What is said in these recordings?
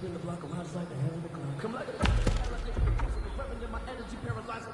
spin the block around like the hell in the cloud. Come like a my energy paralyzed.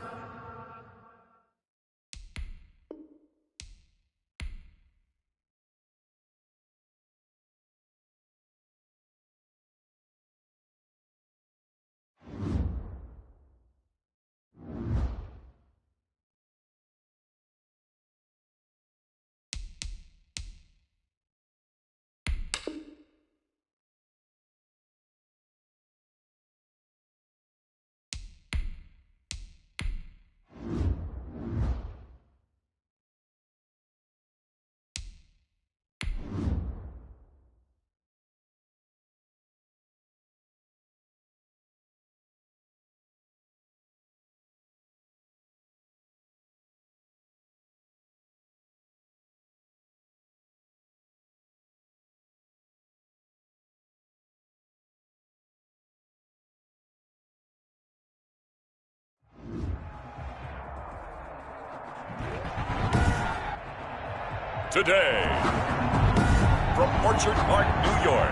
Today, from Orchard Park, New York,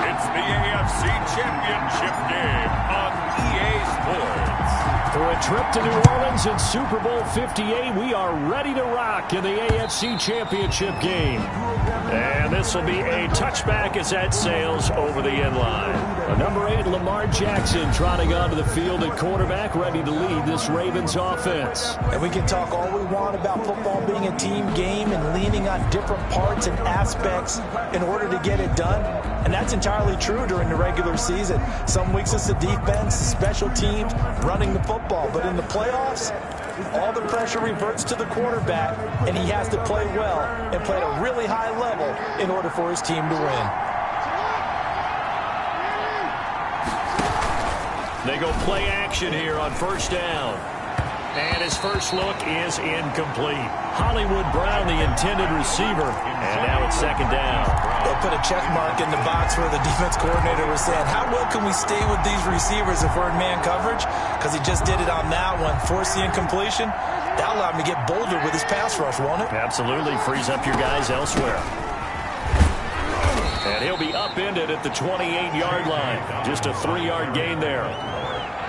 it's the AFC Championship game on EA Sports. For a trip to New Orleans in Super Bowl 58, we are ready to rock in the AFC Championship game. And this will be a touchback as that sails over the end line. Number 8, Lamar Jackson, trotting onto the field at quarterback, ready to lead this Ravens offense. And we can talk all we want about football being a team game and leaning on different parts and aspects in order to get it done. And that's entirely true during the regular season. Some weeks it's the defense, the special teams, running the football. But in the playoffs, all the pressure reverts to the quarterback, and he has to play well and play at a really high level in order for his team to win. They go play action here on first down. And his first look is incomplete. Hollywood Brown, the intended receiver. And now it's second down. They'll put a check mark in the box where the defense coordinator was saying, how well can we stay with these receivers if we're in man coverage? Because he just did it on that one. Force the incompletion. That'll allow him to get bolder with his pass rush, won't it? Absolutely. Frees up your guys elsewhere. And he'll be upended at the 28-yard line. Just a 3-yard gain there.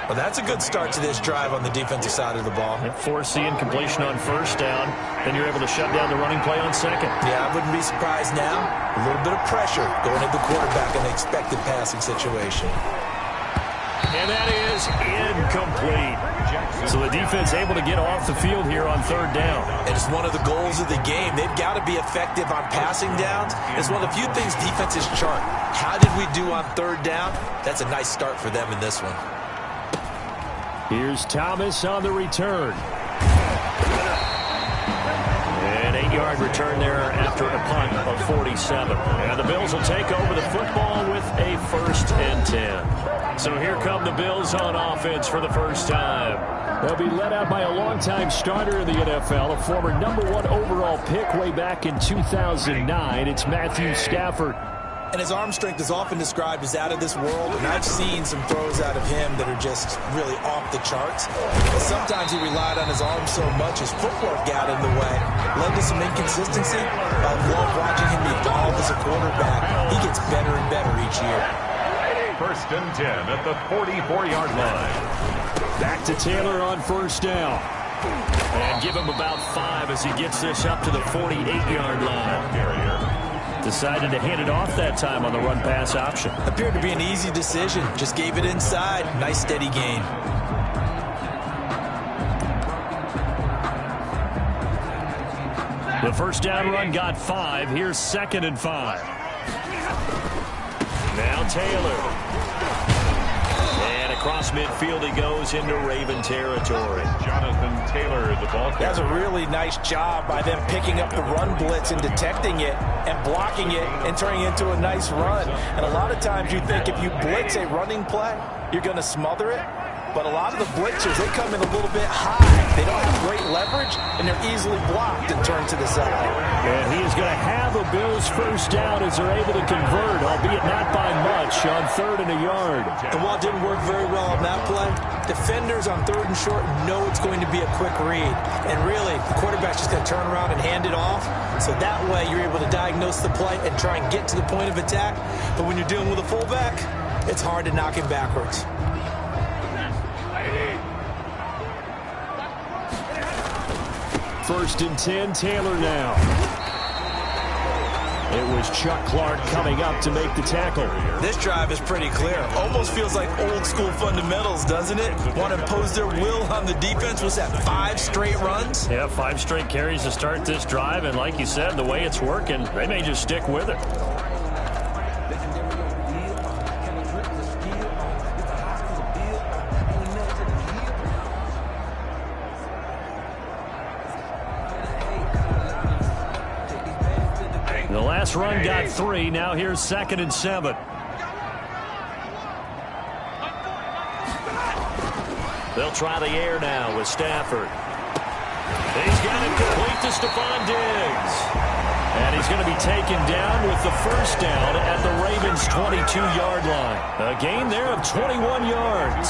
Well, that's a good start to this drive on the defensive side of the ball. And force the incompletion on first down. Then you're able to shut down the running play on second. Yeah, I wouldn't be surprised now. A little bit of pressure going at the quarterback in the expected passing situation. And that is incomplete. So the defense able to get off the field here on third down. And it's one of the goals of the game. They've got to be effective on passing downs. It's one of the few things defenses chart. How did we do on third down? That's a nice start for them in this one. Here's Thomas on the return. An 8-yard return there after a punt of 47. And the Bills will take over the football with a 1st and 10. So here come the Bills on offense for the first time. They'll be led out by a longtime starter in the NFL, a former #1 overall pick way back in 2009. It's Matthew Stafford. And his arm strength is often described as out of this world, and I've seen some throws out of him that are just really off the charts. But sometimes he relied on his arm so much his footwork got in the way, led to some inconsistency. I love watching him evolve as a quarterback. He gets better and better each year. 1st and 10 at the 44-yard line. Back to Taylor on first down. And give him about 5 as he gets this up to the 48-yard line. Decided to hand it off that time on the run-pass option. Appeared to be an easy decision. Just gave it inside. Nice steady gain. The first down run got 5. Here's 2nd and 5. Now Taylor. And across midfield he goes into Raven territory. Jonathan Taylor, the ball carrier. That's a really nice job by them picking up the run blitz and detecting it and blocking it and turning it into a nice run. And a lot of times you think if you blitz a running play, you're going to smother it. but a lot of the blitzers, they come in a little bit high. They don't have great leverage, and they're easily blocked and turned to the side. And he is going to have a Bills first down as they're able to convert, albeit not by much, on 3rd and a yard. And while it didn't work very well on that play, defenders on 3rd and short know it's going to be a quick read. And really, the quarterback's just going to turn around and hand it off. So that way, you're able to diagnose the play and try and get to the point of attack. But when you're dealing with a fullback, it's hard to knock him backwards. First and 10, Taylor now. It was Chuck Clark coming up to make the tackle. This drive is pretty clear. Almost feels like old school fundamentals, doesn't it? Want to impose their will on the defense. Was that 5 straight runs? Yeah, 5 straight carries to start this drive. And like you said, the way it's working, they may just stick with it. The last run got 3. Now here's 2nd and 7. They'll try the air now with Stafford. He's got it complete to Stephon Diggs. And he's going to be taken down with the first down at the Ravens' 22-yard line. A gain there of 21 yards.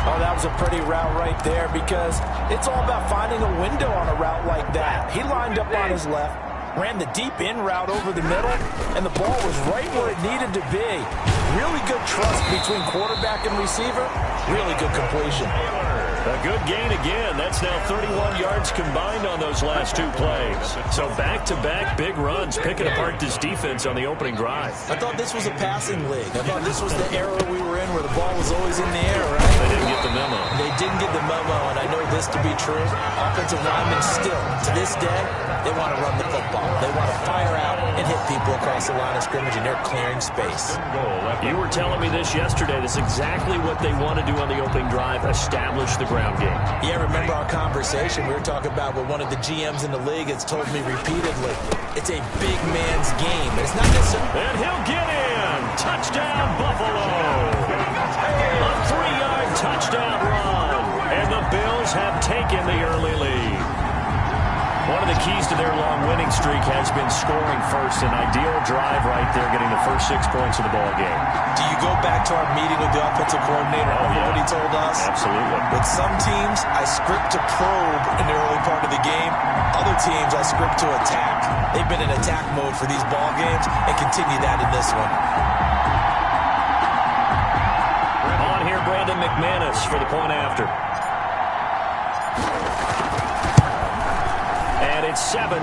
Oh, that was a pretty route right there because it's all about finding a window on a route like that. He lined up on his left, ran the deep in route over the middle, and the ball was right where it needed to be. Really good trust between quarterback and receiver. Really good completion. A good gain again. That's now 31 yards combined on those last 2 plays. So back-to-back big runs, picking apart this defense on the opening drive. I thought this was a passing league. I thought this was the era we were in where the ball was always in the air, right? They didn't get the memo. They didn't get the memo, and I know this to be true. Offensive linemen still, to this day, they want to run the football. They want to fire out and hit people across the line of scrimmage, and they're clearing space. You were telling me this yesterday. That's exactly what they want to do on the opening drive, establish the ground game. Yeah, remember our conversation? We were talking about what one of the GMs in the league has told me repeatedly. It's a big man's game. It's not necessarily... And he'll get in. Touchdown, Buffalo. A 3-yard touchdown run. And the Bills have taken the early lead. One of the keys to their long winning streak has been scoring first. An ideal drive right there, getting the first 6 points of the ball game. Do you go back to our meeting with the offensive coordinator? Remember what he told us? Absolutely. With some teams, I script to probe in the early part of the game. Other teams, I script to attack. They've been in attack mode for these ball games and continue that in this one. On here, Brandon McManus for the point after. And it's 7-0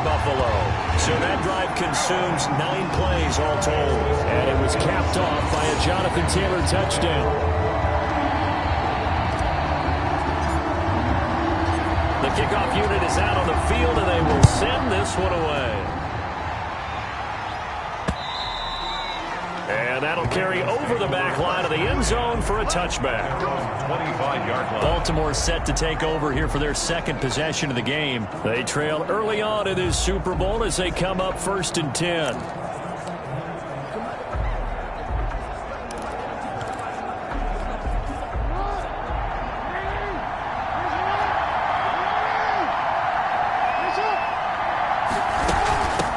Buffalo. So that drive consumes 9 plays all told. And it was capped off by a Jonathan Taylor touchdown. The kickoff unit is out on the field, and they will send this one away. And that'll carry over the back line of the end zone for a touchback. 25-yard line. Baltimore set to take over here for their 2nd possession of the game. They trail early on in this Super Bowl as they come up 1st and 10.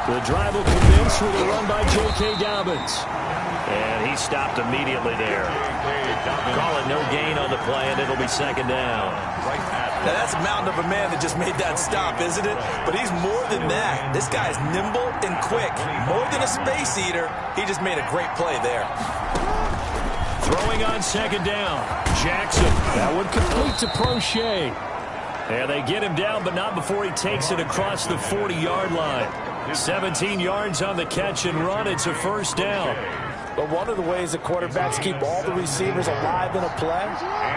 The drive will commence with a run by J.K. Dobbins. And he stopped immediately there. Call it no gain on the play, and it'll be 2nd down. Now, that's a mountain of a man that just made that stop, isn't it? But he's more than that. This guy's nimble and quick. More than a space eater, he just made a great play there. Throwing on 2nd down. Jackson. That one complete to Prochet. And they get him down, but not before he takes it across the 40-yard line. 17 yards on the catch and run. It's a first down. But one of the ways that quarterbacks keep all the receivers alive in a play,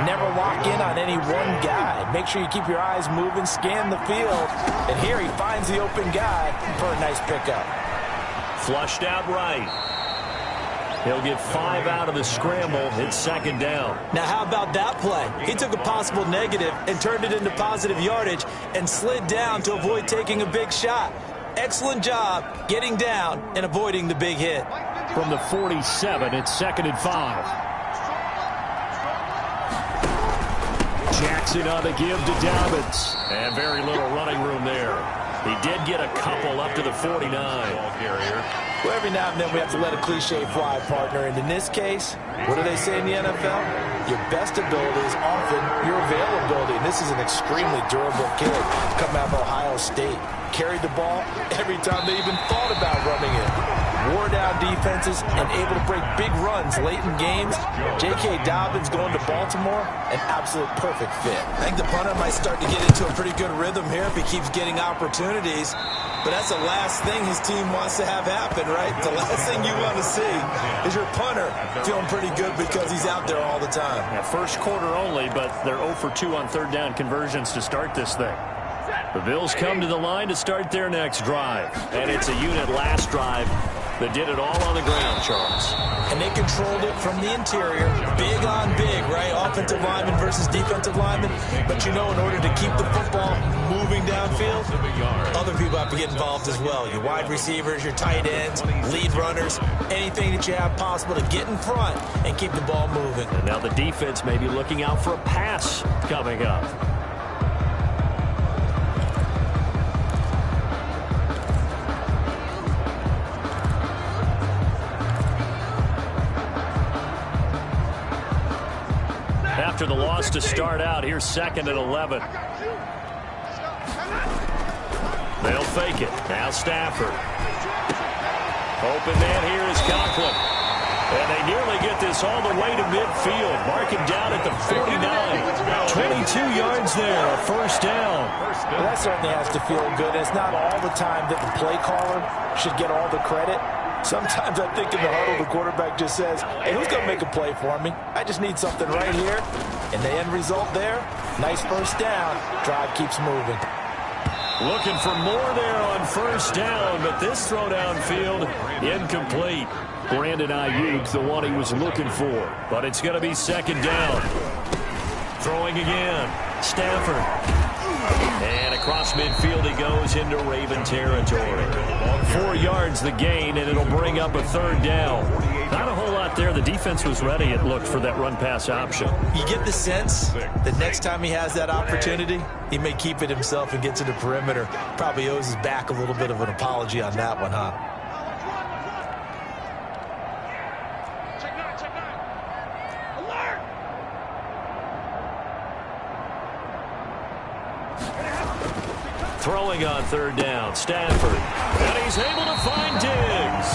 never lock in on any one guy. Make sure you keep your eyes moving, scan the field. And here he finds the open guy for a nice pickup. Flushed out right. He'll get 5 out of the scramble. It's 2nd down. Now, how about that play? He took a possible negative and turned it into positive yardage and slid down to avoid taking a big shot. Excellent job getting down and avoiding the big hit. From the 47, it's 2nd and 5. Jackson on the give to Dobbins. And very little running room there. He did get a couple up to the 49. Well, every now and then we have to let a cliche fly, partner. And in this case, what do they say in the NFL? Your best ability is often your availability. And this is an extremely durable kid coming out of Ohio State. Carried the ball every time they even thought about running it. Wore down defenses and able to break big runs late in games. J.K. Dobbins going to Baltimore, an absolute perfect fit. I think the punter might start to get into a pretty good rhythm here if he keeps getting opportunities. But that's the last thing his team wants to have happen, right? The last thing you want to see is your punter feeling pretty good because he's out there all the time. Yeah, first quarter only, but they're 0 for 2 on third down conversions to start this thing. The Bills come to the line to start their next drive. And it's a unit last drive that did it all on the ground, Charles. And they controlled it from the interior. Big on big, right? Offensive lineman versus defensive lineman. But you know, in order to keep the football moving downfield, other people have to get involved as well. Your wide receivers, your tight ends, lead runners, anything that you have possible to get in front and keep the ball moving. And now the defense may be looking out for a pass coming up. After the loss to start out, here's 2nd and 11. They'll fake it. Now Stafford. Open man here is Conklin. And they nearly get this all the way to midfield. Mark him down at the 49. 22 yards there, a first down. Well, that certainly has to feel good. It's not all the time that the play caller should get all the credit. Sometimes I think in the huddle, the quarterback just says, hey, who's going to make a play for me? I just need something right here. And the end result there, nice first down. Drive keeps moving. Looking for more there on first down, but this throw downfield, incomplete. Brandon Ayuk, the one he was looking for. But it's going to be 2nd down. Throwing again. Stafford. And across midfield he goes into Raven territory. 4 yards the gain, and it'll bring up a 3rd down. Not a whole lot there. The defense was ready, it looked, for that run-pass option. You get the sense that next time he has that opportunity, he may keep it himself and get to the perimeter. Probably owes his back a little bit of an apology on that one, huh? Throwing on 3rd down, Stafford. And he's able to find Diggs.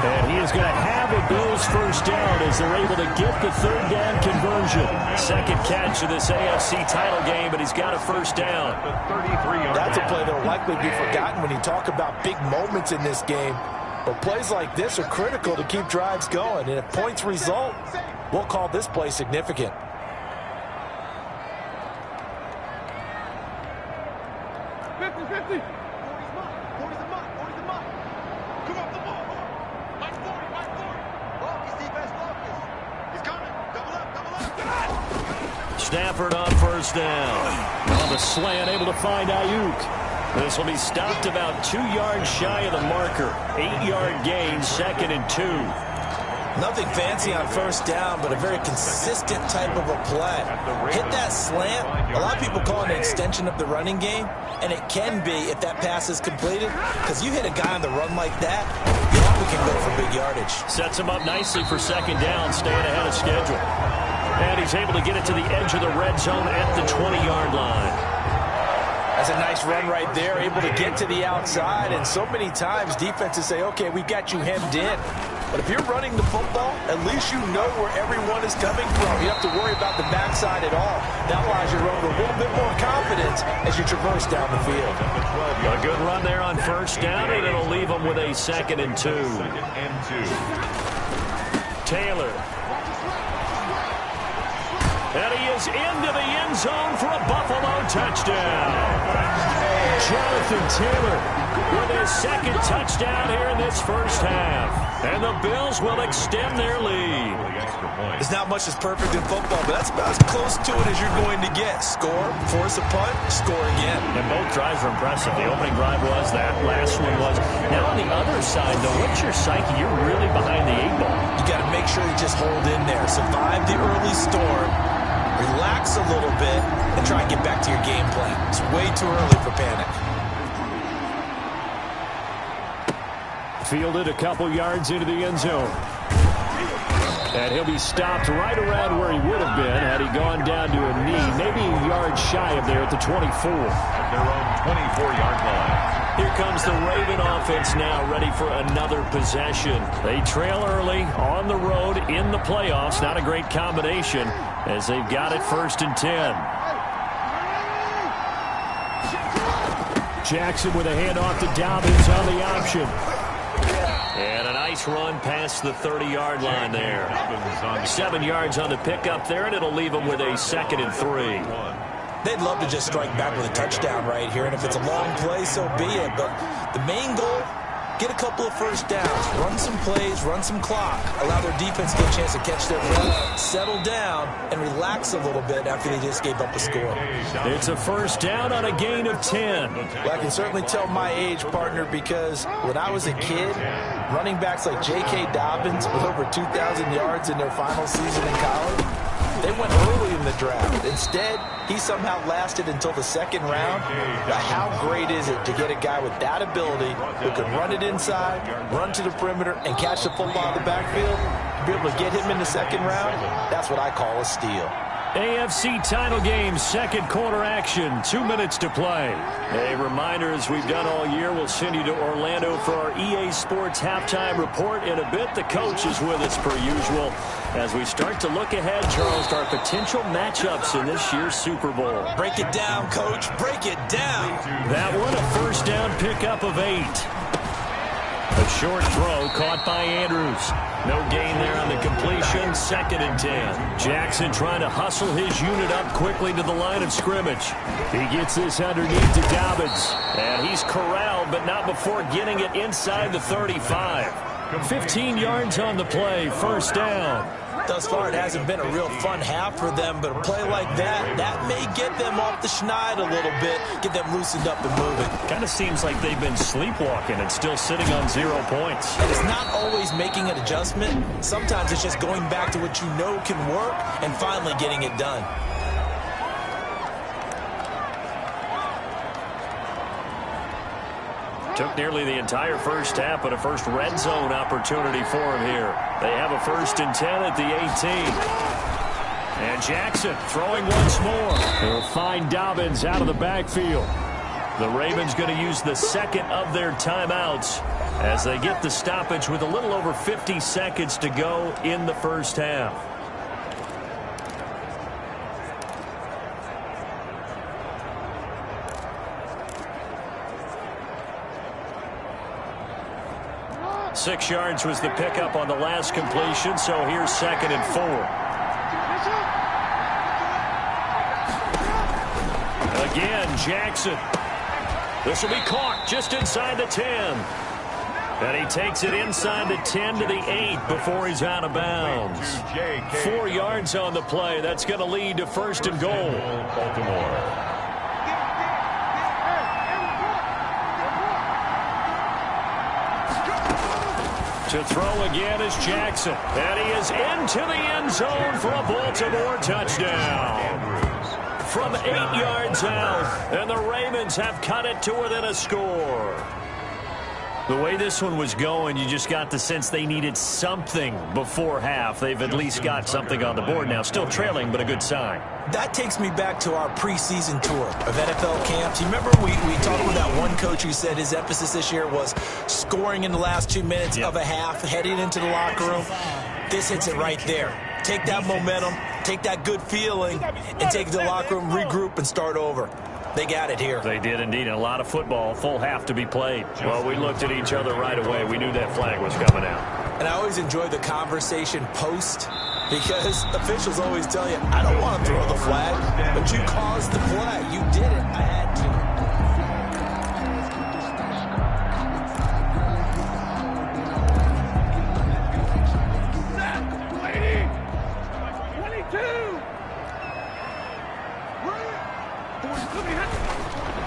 And he is going to have a Bills first down as they're able to get the 3rd down conversion. 2nd catch of this AFC title game, but he's got a first down. That's a play that will likely be forgotten when you talk about big moments in this game. But plays like this are critical to keep drives going. And if points result, we'll call this play significant. Stafford on first down. On the slant, able to find Ayuk. This will be stopped about 2 yards shy of the marker. 8-yard gain, 2nd and 2. Nothing fancy on first down, but a very consistent type of a play. Hit that slant. A lot of people call it an extension of the running game, and it can be if that pass is completed, because you hit a guy on the run like that, you often can go for big yardage. Sets him up nicely for 2nd down, staying ahead of schedule. And he's able to get it to the edge of the red zone at the 20-yard line. That's a nice run right there, able to get to the outside. And so many times defenses say, okay, we've got you hemmed in. But if you're running the football, at least you know where everyone is coming from. You don't have to worry about the backside at all. That allows you to run with a little bit more confidence as you traverse down the field. A good run there on first down, and it'll leave them with a 2nd and 2. Taylor. And he is into the end zone for a Buffalo touchdown. Jonathan Taylor with his 2nd touchdown here in this first half. And the Bills will extend their lead. There's not much that's perfect in football, but that's about as close to it as you're going to get. Score, force a punt, score again. And both drives were impressive. The opening drive was, that last one was. Now on the other side, though, what's your psyche? You're really behind the 8 ball. You got to make sure you just hold in there. Survive the early storm. relax a little bit, and try and get back to your game plan. It's way too early for panic. Fielded a couple yards into the end zone. And he'll be stopped right around where he would have been had he gone down to a knee, maybe a yard shy of there at the 24. At their own 24-yard line. Here comes the Raven offense now, ready for another possession. They trail early on the road in the playoffs. Not a great combination as they've got it 1st and 10. Jackson with a handoff to Dobbins on the option. And a nice run past the 30-yard line there. 7 yards on the pickup there, and it'll leave them with a 2nd and 3. They'd love to just strike back with a touchdown right here, and if it's a long play, so be it. But the main goal, get a couple of first downs, run some plays, run some clock, allow their defense to get a chance to catch their breath, settle down, and relax a little bit after they just gave up a score. It's a 1st down on a gain of 10. Well, I can certainly tell my age, partner, because when I was a kid, running backs like J.K. Dobbins with over 2,000 yards in their final season in college, they went early in the draft. Instead, he somehow lasted until the 2nd round. Now, how great is it to get a guy with that ability who can run it inside, run to the perimeter, and catch the football in the backfield? To be able to get him in the 2nd round, that's what I call a steal. AFC title game, 2nd quarter action, 2 minutes to play. A reminder, as we've done all year, we'll send you to Orlando for our EA Sports halftime report in a bit. The coach is with us per usual as we start to look ahead, Charles, to our potential matchups in this year's Super Bowl. Break it down, Coach. Break it down. That one, a 1st down pickup of 8. A short throw caught by Andrews. No gain there on the completion. 2nd and 10. Jackson trying to hustle his unit up quickly to the line of scrimmage. He gets this underneath to Dobbins. And he's corralled, but not before getting it inside the 35. 15 yards on the play. 1st down. Thus far, it hasn't been a real fun half for them, but a play like that may get them off the schneid a little bit, get them loosened up and moving. Kind of seems like they've been sleepwalking and still sitting on 0 points. And it's not always making an adjustment. Sometimes it's just going back to what you know can work and finally getting it done. Took nearly the entire 1st half, but a first red zone opportunity for him here. They have a 1st and 10 at the 18. And Jackson throwing once more. They'll find Dobbins out of the backfield. The Ravens going to use the 2nd of their timeouts as they get the stoppage with a little over 50 seconds to go in the 1st half. Six yards was the pickup on the last completion, so here's 2nd and 4. Again, Jackson. This will be caught just inside the 10. And he takes it inside the 10 to the 8 before he's out of bounds. 4 yards on the play. That's going to lead to 1st and goal. Baltimore. To throw again is Jackson. And he is into the end zone for a Baltimore touchdown. From 8 yards out, and the Ravens have cut it to within a score. The way this one was going, you just got the sense they needed something before half. They've at least got something on the board now. Still trailing, but a good sign. That takes me back to our preseason tour of NFL camps. You remember we talked with that one coach who said his emphasis this year was scoring in the last 2 minutes of a half, heading into the locker room. This hits it right there. Take that momentum, take that good feeling, and take it to the locker room, regroup, and start over. They got it here. They did indeed, and a lot of football, full half to be played. Well, we looked at each other right away. We knew that flag was coming out. And I always enjoy the conversation post because officials always tell you, I don't want to throw the flag, but you caused the flag. You did it. I had to.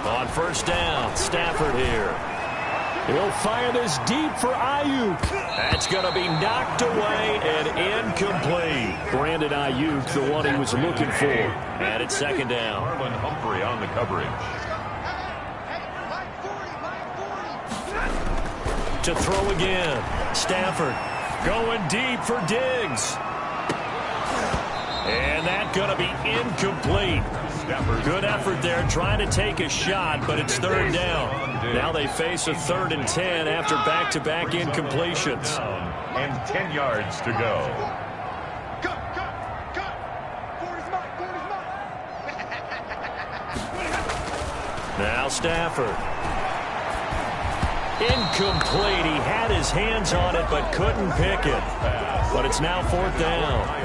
On 1st down, Stafford here. He'll fire this deep for Ayuk. That's going to be knocked away and incomplete. Brandon Ayuk, the one he was looking for. And it's second down. Marlon Humphrey on the coverage. To throw again. Stafford going deep for Diggs. And that's going to be incomplete. Good effort there trying to take a shot, but it's third down. Now they face a 3rd and 10 after back-to-back incompletions. And 10 yards to go. Now Stafford. Incomplete. He had his hands on it but couldn't pick it. But it's now 4th down.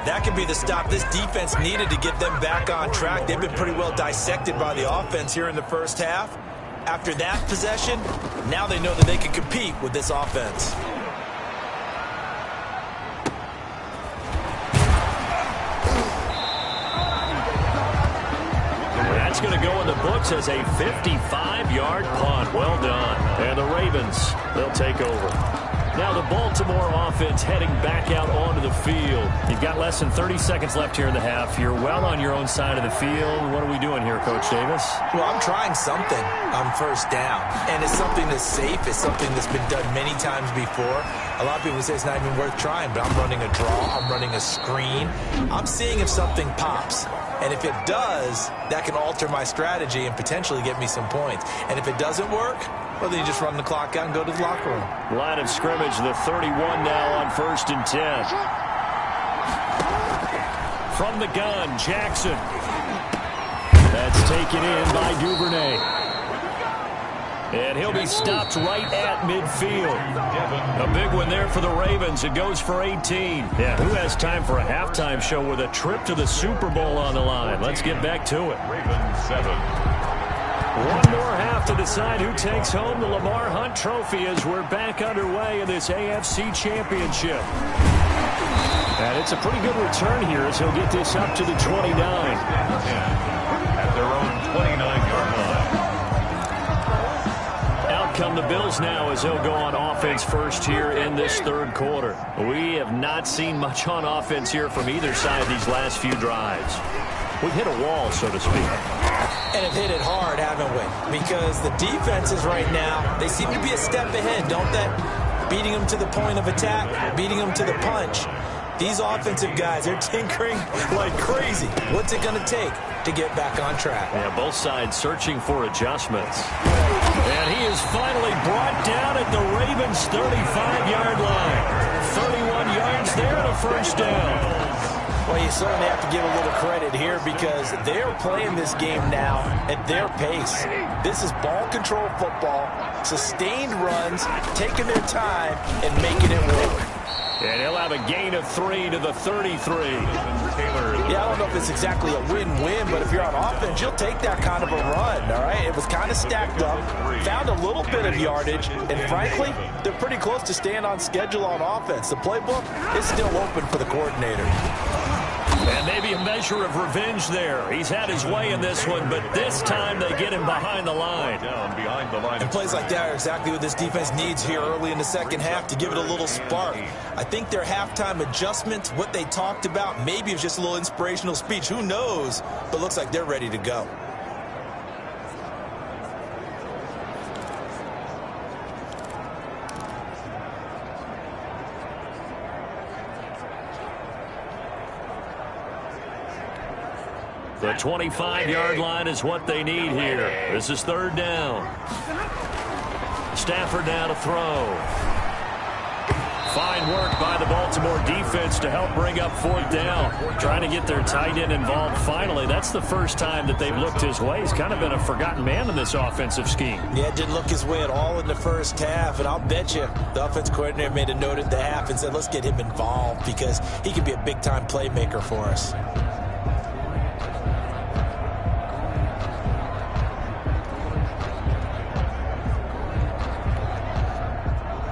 That could be the stop this defense needed to get them back on track. They've been pretty well dissected by the offense here in the first half. After that possession, now they know that they can compete with this offense. That's going to go in the books as a 55-yard punt. Well done. And the Ravens, they'll take over. Now the Baltimore offense heading back out onto the field. You've got less than 30 seconds left here in the half. You're well on your own side of the field. What are we doing here, Coach Davis? Well, I'm trying something on first down. And it's something that's safe. It's something that's been done many times before. A lot of people say it's not even worth trying, but I'm running a draw. I'm running a screen. I'm seeing if something pops. And if it does, that can alter my strategy and potentially get me some points. And if it doesn't work, well, then you just run the clock out and go to the locker room. Line of scrimmage, the 31 now on 1st and 10. From the gun, Jackson. That's taken in by Duvernay. And he'll be stopped right at midfield. A big one there for the Ravens. It goes for 18. Yeah, who has time for a halftime show with a trip to the Super Bowl on the line? Let's get back to it. Ravens 7. One more half to decide who takes home the Lamar Hunt Trophy as we're back underway in this AFC Championship. And it's a pretty good return here as he'll get this up to the 29. At their own 29-yard line. Out come the Bills now as they'll go on offense first here in this 3rd quarter. We have not seen much on offense here from either side these last few drives. We've hit a wall, so to speak. And have hit it hard, haven't we? Because the defenses right now, they seem to be a step ahead, don't they? Beating them to the point of attack, beating them to the punch. These offensive guys, they're tinkering like crazy. What's it going to take to get back on track? Yeah, both sides searching for adjustments. And he is finally brought down at the Ravens' 35-yard line. 31 yards there and a first down. Well, you certainly have to give a little credit here because they're playing this game now at their pace. This is ball control football, sustained runs, taking their time and making it work. And he'll have a gain of 3 to the 33. Yeah, I don't know if it's exactly a win-win, but if you're on offense, you'll take that kind of a run, all right? It was kind of stacked up, found a little bit of yardage, and frankly, they're pretty close to staying on schedule on offense. The playbook is still open for the coordinator. And maybe a measure of revenge there. He's had his way in this one, but this time they get him behind the line. Down behind the line. And plays like that are exactly what this defense needs here early in the second half to give it a little spark. I think their halftime adjustments, what they talked about, maybe it was just a little inspirational speech. Who knows? But looks like they're ready to go. The 25-yard line is what they need here. This is 3rd down. Stafford now to throw. Fine work by the Baltimore defense to help bring up 4th down. Trying to get their tight end involved finally. That's the first time that they've looked his way. He's kind of been a forgotten man in this offensive scheme. Yeah, it didn't look his way at all in the first half, and I'll bet you the offense coordinator made a note at the half and said, let's get him involved because he could be a big-time playmaker for us.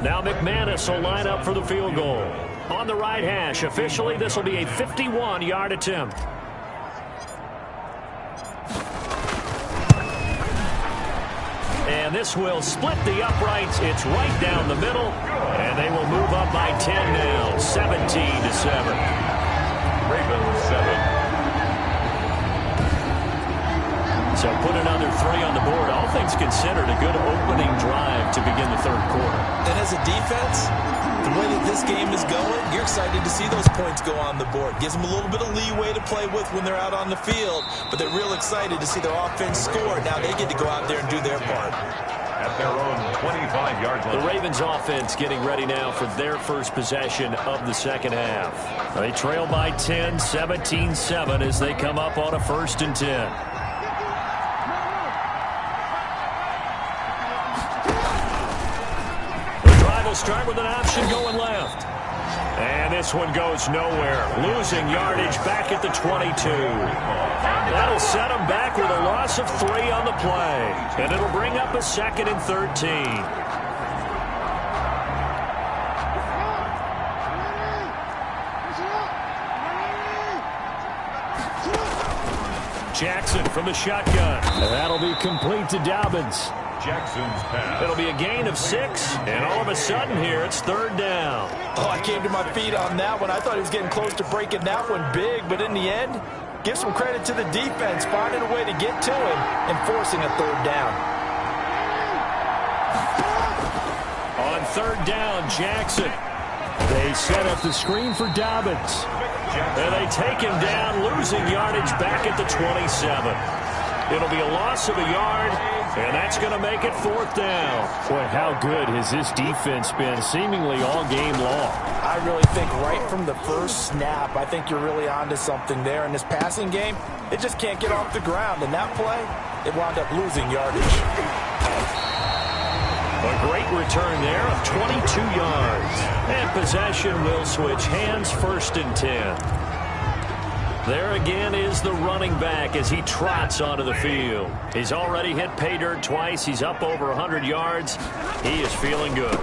Now McManus will line up for the field goal. On the right hash, officially this will be a 51-yard attempt. And this will split the uprights. It's right down the middle. And they will move up by 10 now, 17-7. Ravens 7. So put another 3 on the board. All things considered, a good opening drive to begin the third quarter. And as a defense, the way that this game is going, you're excited to see those points go on the board. Gives them a little bit of leeway to play with when they're out on the field, but they're real excited to see their offense score. Now they get to go out there and do their part. At their own 25-yard line. The Ravens offense getting ready now for their first possession of the second half. They trail by 10, 17-7 as they come up on a 1st and 10. Start with an option going left. And this one goes nowhere. Losing yardage back at the 22. That'll set them back with a loss of 3 on the play. And it'll bring up a 2nd and 13. Jackson from the shotgun. And that'll be complete to Dobbins. Jackson's pass. It'll be a gain of 6, and all of a sudden here, it's 3rd down. Oh, I came to my feet on that one. I thought he was getting close to breaking that one big, but in the end, give some credit to the defense, finding a way to get to him and forcing a 3rd down. On 3rd down, Jackson. They set up the screen for Dobbins. And they take him down, losing yardage back at the 27. It'll be a loss of a yard, and that's going to make it 4th down. Boy, how good has this defense been seemingly all game long? I really think right from the first snap, I think you're really onto something there. In this passing game, it just can't get off the ground. And that play, it wound up losing yardage. A great return there of 22 yards. And possession will switch hands, 1st and 10. There again is the running back as he trots onto the field. He's already hit pay dirt twice. He's up over 100 yards. He is feeling good.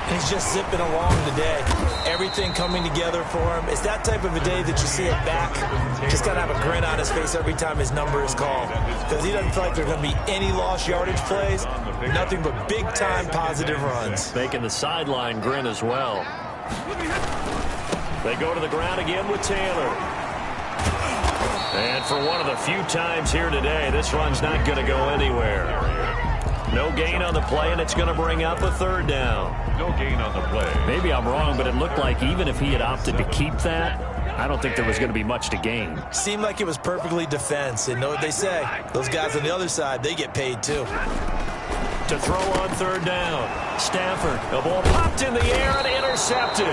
He's just zipping along today. Everything coming together for him. It's that type of a day that you see it back. Just got to have a grin on his face every time his number is called. Because he doesn't feel like there's going to be any lost yardage plays. Nothing but big-time positive runs. Making the sideline grin as well. They go to the ground again with Taylor. And for one of the few times here today, this run's not going to go anywhere. No gain on the play, and it's going to bring up a 3rd down. No gain on the play. Maybe I'm wrong, but it looked like even if he had opted to keep that, I don't think there was going to be much to gain. Seemed like it was perfectly defense. And know what they say? Those guys on the other side, they get paid too. To throw on 3rd down. Stafford, the ball popped in the air and intercepted.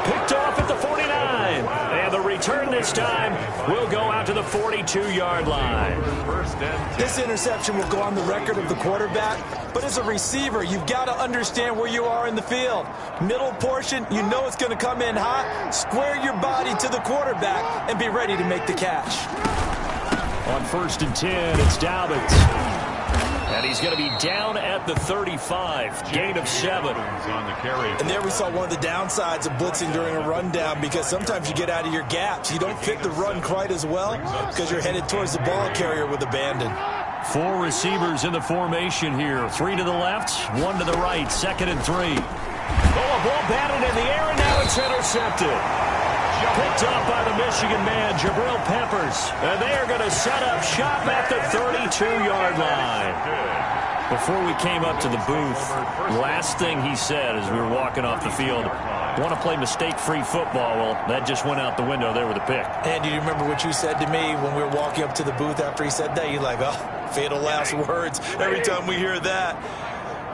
Picked off at the 49. And the return this time will go out to the 42-yard line. This interception will go on the record of the quarterback, but as a receiver, you've got to understand where you are in the field. Middle portion, you know it's going to come in hot. Square your body to the quarterback and be ready to make the catch. On 1st and 10, it's Dobbins. And he's going to be down at the 35. Gain of 7. On the carry. And there we saw one of the downsides of blitzing during a rundown, because sometimes you get out of your gaps. You don't fit the run quite as well because you're headed towards the ball carrier with abandon. 4 receivers in the formation here. 3 to the left, 1 to the right. 2nd and 3. Oh, a ball batted in the air, and now it's intercepted. Picked up by the Michigan man, Jabril Peppers. And they are going to set up shop at the 32-yard line. Before we came up to the booth, last thing he said as we were walking off the field, want to play mistake-free football. Well, that just went out the window there with a pick. And do you remember what you said to me when we were walking up to the booth after he said that? You're like, oh, fatal last words. Every time we hear that,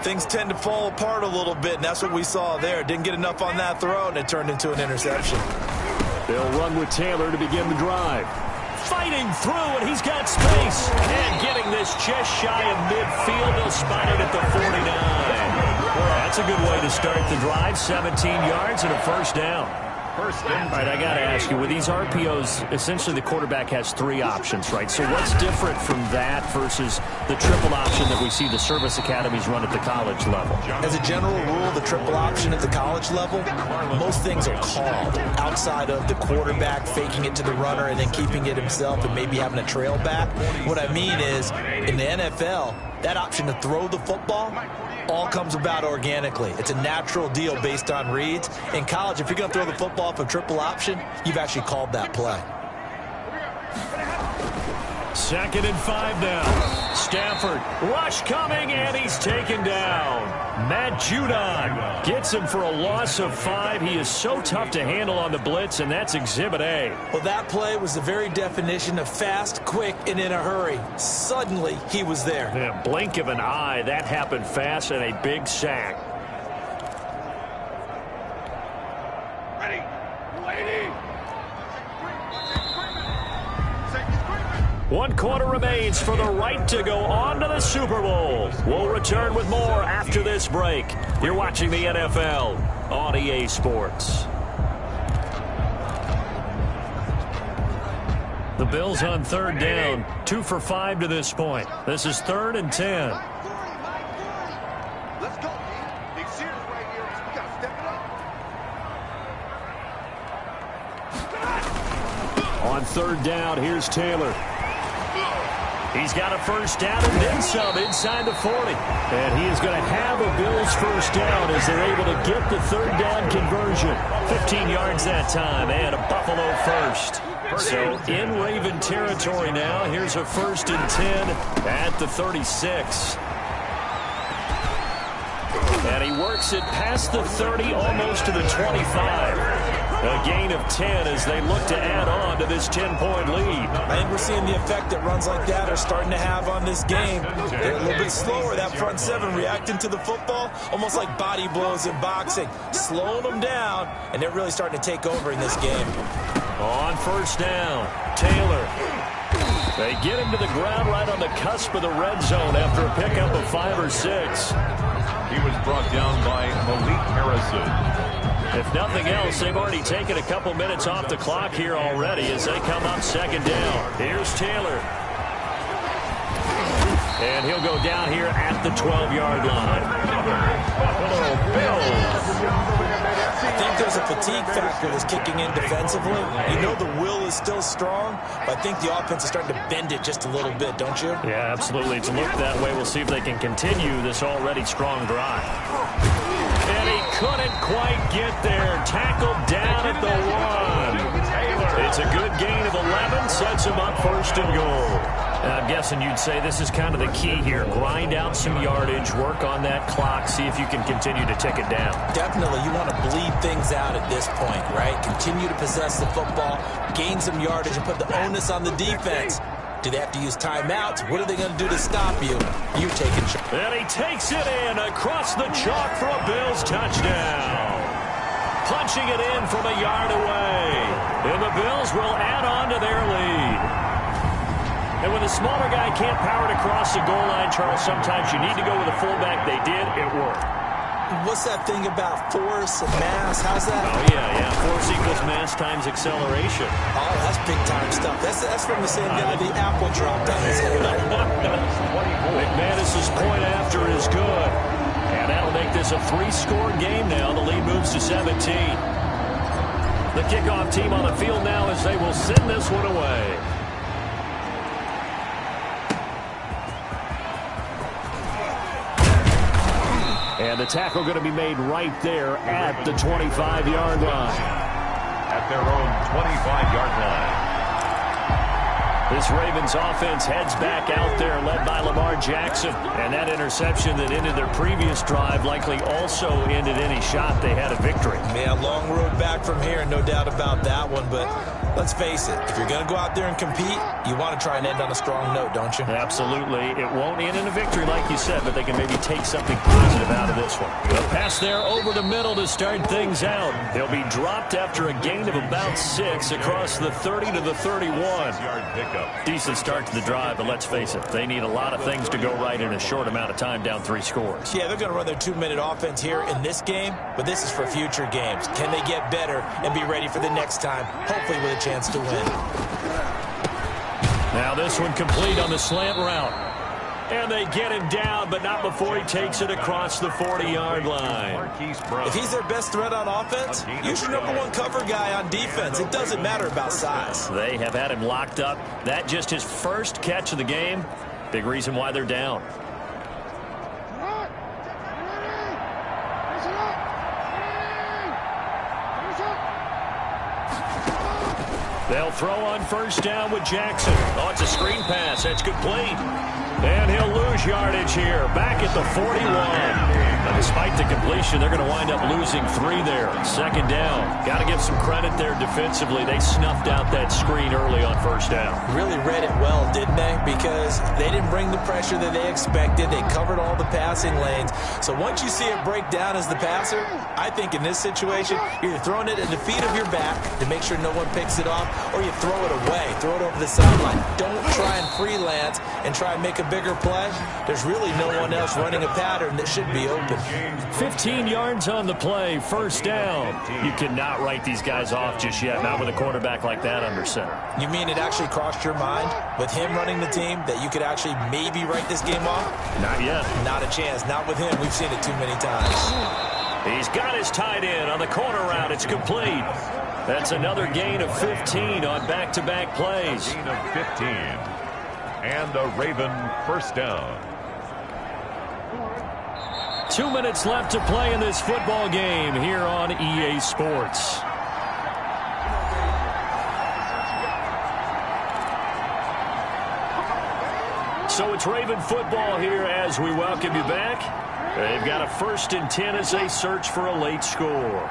things tend to fall apart a little bit, and that's what we saw there. Didn't get enough on that throw, and it turned into an interception. They'll run with Taylor to begin the drive. Fighting through, and he's got space. And getting this just shy of midfield. They'll spot it at the 49. Well, that's a good way to start the drive. 17 yards and a 1st down. First and 10. All right, I got to ask you, with these RPOs, essentially the quarterback has 3 options, right? So what's different from that versus the triple option that we see the service academies run at the college level? As a general rule, the triple option at the college level, most things are called outside of the quarterback faking it to the runner and then keeping it himself and maybe having a trail back. What I mean is, in the NFL, that option to throw the football all comes about organically. It's a natural deal based on reads. In college, if you're going to throw the football off a triple option, you've actually called that play. 2nd and 5 now. Stafford, rush coming, and he's taken down. Matt Judon gets him for a loss of 5. He is so tough to handle on the blitz, and that's Exhibit A. Well, that play was the very definition of fast, quick, and in a hurry. Suddenly, he was there. In a blink of an eye, that happened fast, and a big sack. Ready. Waiting. 1 quarter remains for the right to go on to the Super Bowl. We'll return with more after this break. You're watching the NFL on EA Sports. The Bills on 3rd down, 2 for 5 to this point. This is 3rd and 10. Let's go. Big series right here. We got to step it up. On 3rd down, here's Taylor. He's got a first down and then some inside the 40. And he is going to have a Bills first down as they're able to get the 3rd down conversion. 15 yards that time and a Buffalo first. So in Raven territory now, here's a 1st and 10 at the 36. And he works it past the 30, almost to the 25. A gain of 10 as they look to add on to this 10-point lead. I think we're seeing the effect that runs like that are starting to have on this game. They're a little bit slower, that front 7 reacting to the football, almost like body blows in boxing, slowing them down, and they're really starting to take over in this game. On 1st down, Taylor. They get him to the ground right on the cusp of the red zone after a pickup of 5 or 6. He was brought down by Malik Harrison. If nothing else, they've already taken a couple minutes off the clock here already as they come up 2nd down. Here's Taylor. And he'll go down here at the 12-yard line. Buffalo Bills. I think there's a fatigue factor that's kicking in defensively. You know the will is still strong, but I think the offense is starting to bend it just a little bit, don't you? Yeah, absolutely. It's looked that way. We'll see if they can continue this already strong drive. And he couldn't quite get there. Tackled down at the 1. It's a good gain of 11. Sets him up 1st and goal. And I'm guessing you'd say this is kind of the key here. Grind out some yardage, work on that clock, see if you can continue to tick it down. Definitely. You want to bleed things out at this point, right? Continue to possess the football, gain some yardage, and put the onus on the defense. Do they have to use timeouts? What are they going to do to stop you? You're taking shots. And he takes it in across the chalk for a Bills touchdown. Punching it in from a yard away. And the Bills will add on to their lead. And when the smaller guy can't power it across the goal line, Charles, sometimes you need to go with a fullback. They did. It worked. What's that thing about force and mass? How's that? Oh, yeah. Force equals mass times acceleration. Oh, that's big-time stuff. That's from the same guy the apple dropped on his head. McManus's point after is good. And that'll make this a 3-score game now. The lead moves to 17. The kickoff team on the field now as they will send this one away. And the tackle going to be made right there at the 25-yard line. At their own 25-yard line. This Ravens offense heads back out there, led by Lamar Jackson. And that interception that ended their previous drive likely also ended any shot they had a victory. Man, long road back from here, no doubt about that one. But let's face it, if you're going to go out there and compete, you want to try and end on a strong note, don't you? Absolutely. It won't end in a victory, like you said, but they can maybe take something positive out of this one. The pass there over the middle to start things out. They'll be dropped after a gain of about 6 across the 30 to the 31. backup. Decent start to the drive, but let's face it, they need a lot of things to go right in a short amount of time, down 3 scores. Yeah, they're going to run their 2-minute offense here in this game, but this is for future games. Can they get better and be ready for the next time, hopefully with a chance to win? Now this one complete on the slant route. And they get him down, but not before he takes it across the 40-yard line. If he's their best threat on offense, use your #1 cover guy on defense. It doesn't matter about size. They have had him locked up. That just his first catch of the game. Big reason why they're down. They'll throw on first down with Jackson. Oh, it's a screen pass. That's complete. And he'll lose yardage here. Back at the 41. Now, despite the completion, they're going to wind up losing 3 there. Second down. Got to give some credit there defensively. They snuffed out that screen early on first down. Really read it well, didn't they? Because they didn't bring the pressure that they expected. They covered all the passing lanes. So once you see it break down as the passer, I think in this situation, you're either throwing it at the feet of your back to make sure no one picks it off, or you throw it away. Throw it over the sideline. Don't try and freelance and try and make a bigger play. There's really no one else running a pattern that should be open. 15 yards on the play, first down. You cannot write these guys off just yet, not with a quarterback like that under center. You mean it actually crossed your mind with him running the team that you could actually maybe write this game off? Not yet. Not a chance. Not with him. We've seen it too many times. He's got his tight end on the corner route. It's complete. That's another gain of 15 on back-to-back plays. Gain of 15. And a Raven first down. 2 minutes left to play in this football game here on EA Sports. So it's Raven football here as we welcome you back. They've got a 1st and 10 as they search for a late score.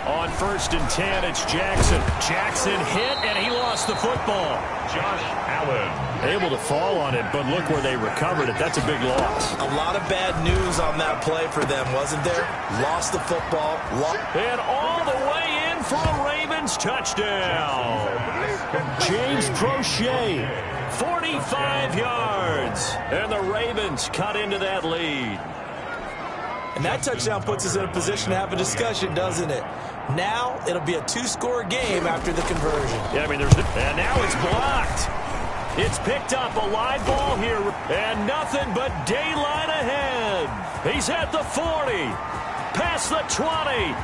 On 1st and 10, it's Jackson. Jackson hit, and he lost the football. Josh Allen. Able to fall on it, but look where they recovered it. That's a big loss. A lot of bad news on that play for them, wasn't there? Lost the football. And all the way in for a Ravens touchdown. James Crochet, 45 yards. And the Ravens cut into that lead. And that touchdown puts us in a position to have a discussion, doesn't it? Now it'll be a 2-score game after the conversion. Yeah, I mean, and now it's blocked. It's picked up, a live ball here, and nothing but daylight ahead. He's at the 40, past the 20,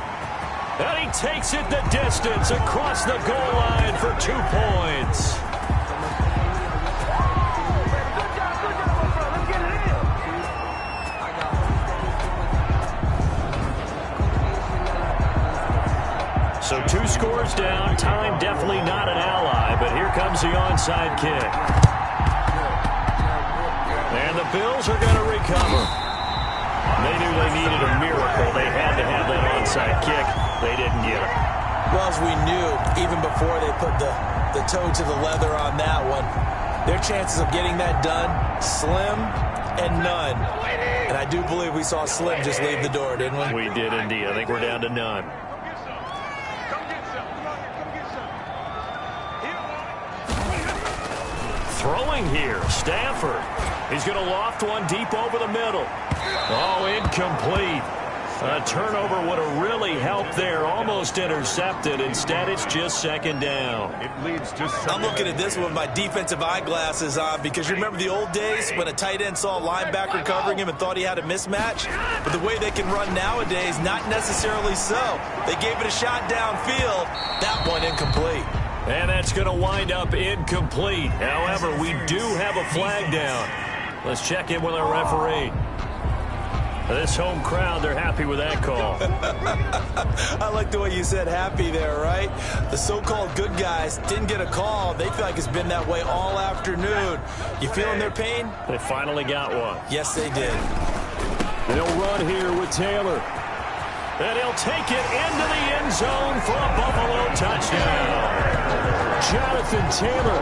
and he takes it the distance across the goal line for 2 points. So 2 scores down. Time definitely not an ally, but here comes the onside kick. And the Bills are going to recover. They knew they needed a miracle. They had to have that onside kick. They didn't get it. Well, as we knew, even before they put the toe to the leather on that one, their chances of getting that done, slim and none. And I do believe we saw Slim just leave the door, didn't we? We did indeed. I think we're down to none. Throwing here, Stafford. He's going to loft one deep over the middle. Oh, incomplete. A turnover would have really helped there. Almost intercepted. Instead, it's just 2nd down. It leads to I'm looking at this one with my defensive eyeglasses on, because you remember the old days when a tight end saw a linebacker covering him and thought he had a mismatch? But the way they can run nowadays, not necessarily so. They gave it a shot downfield. That one incomplete. And that's going to wind up incomplete. However, we do have a flag down. Let's check in with our referee. This home crowd, they're happy with that call. I like the way you said happy there, right? The so-called good guys didn't get a call. They feel like it's been that way all afternoon. You feeling their pain? They finally got one. Yes, they did. They'll run here with Taylor. And he'll take it into the end zone for a Buffalo touchdown. Jonathan Taylor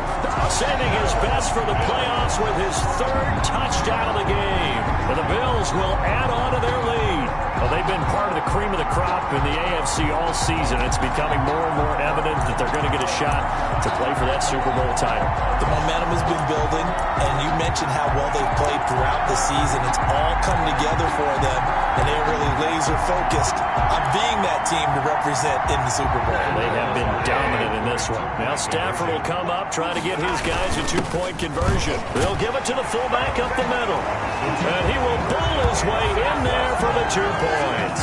saving his best for the playoffs with his 3rd touchdown of the game. And the Bills will add on to their lead. Well, they've been part of the cream of the crop in the AFC all season. It's becoming more and more evident that they're going to get a shot to play for that Super Bowl title. The momentum has been building, and you mentioned how well they've played throughout the season. It's all come together for them, and they're really laser-focused on being that team to represent in the Super Bowl. They have been dominant in this one. Now Stafford will come up, try to get his guys a two-point conversion. They'll give it to the fullback up the middle. And he will bull his way in there for the 2 points.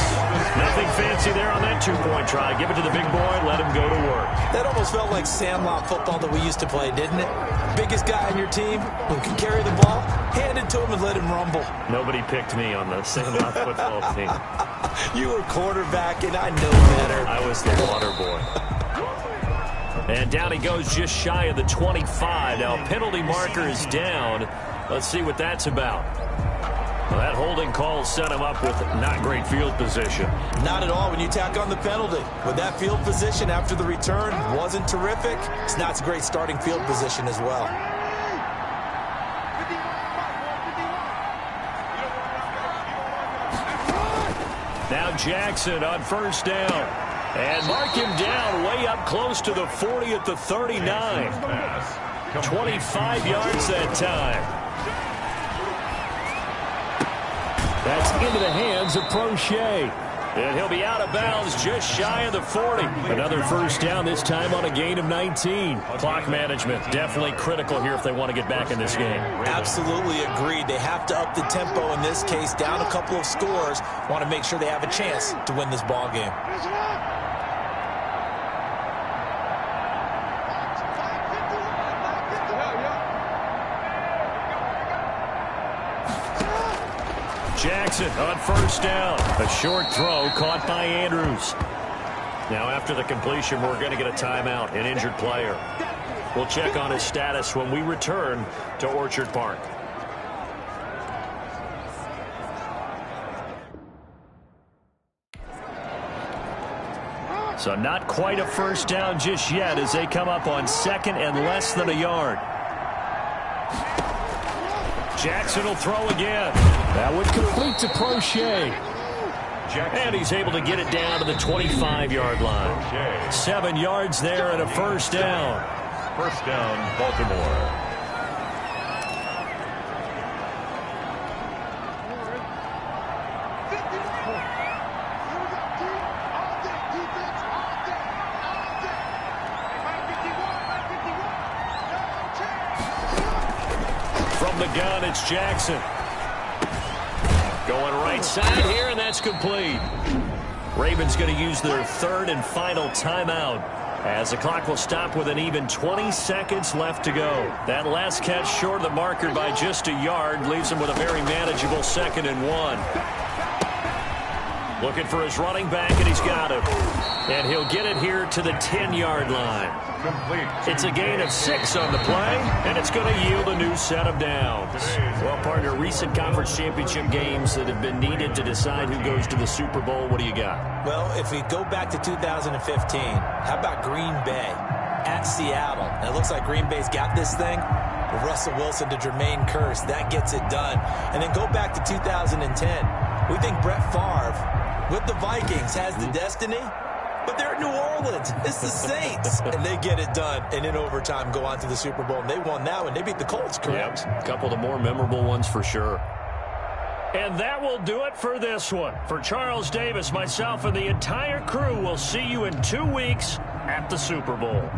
Nothing fancy there on that two-point try. Give it to the big boy, let him go to work. That almost felt like Sandlot football that we used to play, didn't it? Biggest guy on your team who can carry the ball, hand it to him and let him rumble. Nobody picked me on the Sandlot football team. You were quarterback, and I know better. I was the water boy. And down he goes just shy of the 25. Now penalty marker is down. Let's see what that's about. Well, that holding call set him up with not great field position. Not at all when you tack on the penalty. With that field position after the return wasn't terrific, it's not a great starting field position as well. Now Jackson on first down. And mark him down way up close to the 40 at the 39. 25 yards that time. That's into the hands of Prochet. And he'll be out of bounds just shy of the 40. Another first down, this time on a gain of 19. Clock management definitely critical here if they want to get back in this game. Absolutely agreed. They have to up the tempo in this case, down a couple of scores. Want to make sure they have a chance to win this ball game. Jackson on first down. A short throw caught by Andrews. Now after the completion, we're going to get a timeout, an injured player. We'll check on his status when we return to Orchard Park. So not quite a first down just yet as they come up on second and less than a yard. Jackson will throw again. That would complete to Prochet. And he's able to get it down to the 25-yard line. 7 yards there and a first down. First down, Baltimore. From the gun, it's Jackson. Going right side here, and that's complete. Ravens going to use their third and final timeout as the clock will stop with an even 20 seconds left to go. That last catch short of the marker by just a yard leaves him with a very manageable 2nd and 1. Looking for his running back, and he's got him. And he'll get it here to the 10-yard line. Complete. It's a gain of 6 on the play, and it's going to yield a new set of downs. Well, partner, recent conference championship games that have been needed to decide who goes to the Super Bowl, what do you got? Well, if we go back to 2015, how about Green Bay at Seattle? And it looks like Green Bay's got this thing. Russell Wilson to Jermaine Kearse, that gets it done. And then go back to 2010. We think Brett Favre with the Vikings has the destiny. But they're at New Orleans. It's the Saints. And they get it done. And in overtime, go on to the Super Bowl. And they won that one. They beat the Colts, correct? Yep. A couple of the more memorable ones for sure. And that will do it for this one. For Charles Davis, myself, and the entire crew, we'll see you in 2 weeks at the Super Bowl.